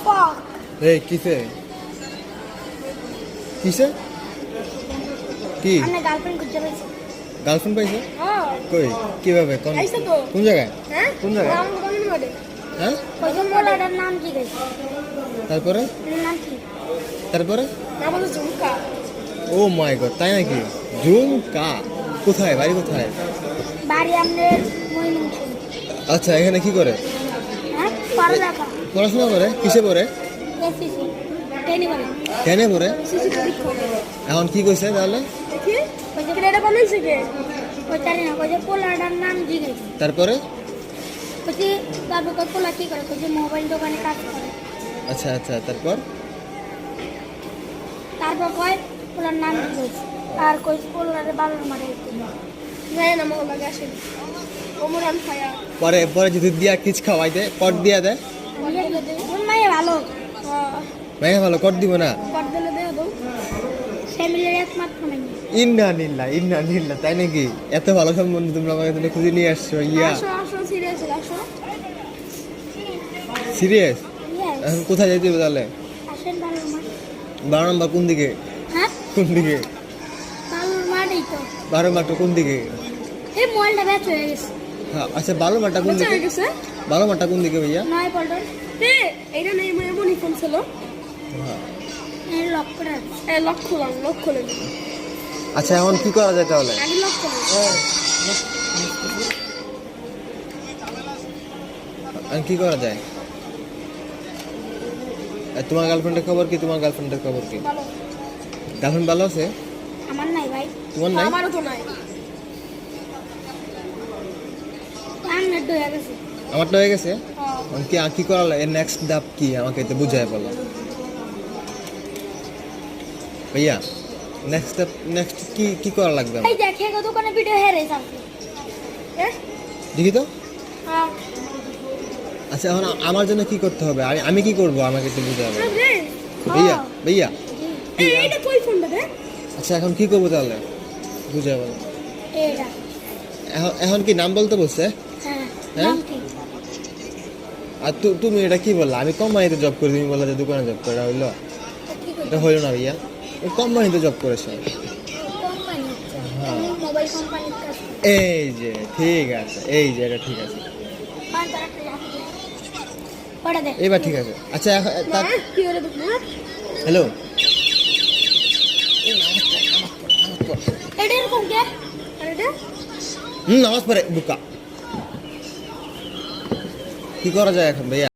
fuck? এই কিসে কিসে কি আমি গার্লফ্রেন্ড খুঁজে পেয়েছি। গার্লফ্রেন্ড পাইছো হ্যাঁ কই কিভাবে কোন আইছে তো। কোন জায়গায় হ্যাঁ কোন জায়গায়? আমার দোকানের মধ্যে। হ্যাঁ ওই যে মোলাটার নাম কি গেছে? তারপরে নাম কি? তারপরে নাম হলো ঝুমকা। ও মাই গড তাই নাকি ঝুমকা কোথায় বাড়ি কোথায় বাড়ি আমাদের ময়মনসিংহ। আচ্ছা এখানে কি করে হ্যাঁ পড়ালেখা পড়াশোনা করে কিসে পড়ে এসিসি টেনে বলে কেনে পড়ে সিসি পরীক্ষা এখন কি কইছে তাহলে দেখি ওই যে এটা বানাইছে কে ওই জানি না ওই যে পোলাটার নাম কি গেছে তারপরে ওই যে তারপর কই পোলা কি করে ওই যে মোবাইল দোকানে কাজ করে আচ্ছা আচ্ছা তারপর তারপর কয় পোলার নাম কি গেছে আর কই পোলারে বালুর মারে জানি না মনে লাগে আসেনি ওমরান খায়া পরে পরে যদি দিয়া কিচ খাওয়াই দে কট দিয়া দে মায়ে ভালো ভাই ভালো কট দিব না কর দিলে দেও দাও ফ্যামিলির একমাত্র মেয়ে ইন্না নিল্লা তাই নাকি এত ভালো সম্বন্ধ তোমরা আমাকে তুমি খুঁজে নিয়ে আসছো ইয়া আসো আসো সিরিয়াস আসো সিরিয়াস ইয়েস এখন কোথায় যাইতে হবে তাহলে আসেন বালুর মাঠ 12 নম্বর কোন দিকে হ্যাঁ কোন দিকে বালুর মাঠই তো 12 মাঠটা কোন দিকে এই মোবাইলটা ব্যাচ হয়ে গেছে হ্যাঁ আচ্ছা 12 মাঠটা কোন দিকে গেছে 12 মাঠটা কোন দিকে ভাইয়া নয় পল্টন এইটা নেই এমনই ফোন ছিল হ্যাঁ এই লক করে লক খুলাম লক খুলে দিই আচ্ছা এখন কি করা যায় তাহলে আগে লক করে এখন কি করা যায় তোমার গার্লফ্রেন্ডের খবর কি তোমার গার্লফ্রেন্ডের খবর কি ভালো গার্লফ্রেন্ড ভালো আছে আমার নাই ভাই তোমার নাই আমারও তো নাই আমার তো হয়ে গেছে আমারটা হয়ে গেছে এখন কি কি করা লাগে নেক্সট ধাপ কি আমাকে তো বুঝায় বলো ভাইয়া নেক্সট ধাপ নেক্সট কি কি করা লাগবে এই দেখে গো দোকানে ভিডিও হেরে যাচ্ছে দেখি তো হ্যাঁ আচ্ছা এখন আমার জন্য কি করতে হবে আমি কি করব আমাকে একটু বুঝাবে ভাইয়া ভাইয়া এইটা কই ফোনটা রে আচ্ছা এখন কি করবো তাহলে বুঝায় বলো এইটা এখন কি নাম বলতে বলছে হ্যাঁ হ্যাঁ? নাম কি আর তুমি এটা কি বললা আমি কোম্পানিতে জব করি তুমি বললা যে দোকানে জব করা হইলো কি এটা হইলো না ভাইয়া কোম্পানিতে জব করেছে কোম্পানি হ্যাঁ মোবাইল কোম্পানির কাজ এই যে ঠিক আছে এই যে এটা ঠিক আছে পড়া দে এবার ঠিক আছে আচ্ছা কি হলো দেখো হ্যালো এটা এরকম কে আর এটা নামাজ পড়ে বুকা কি করা যায় এখন ভাইয়া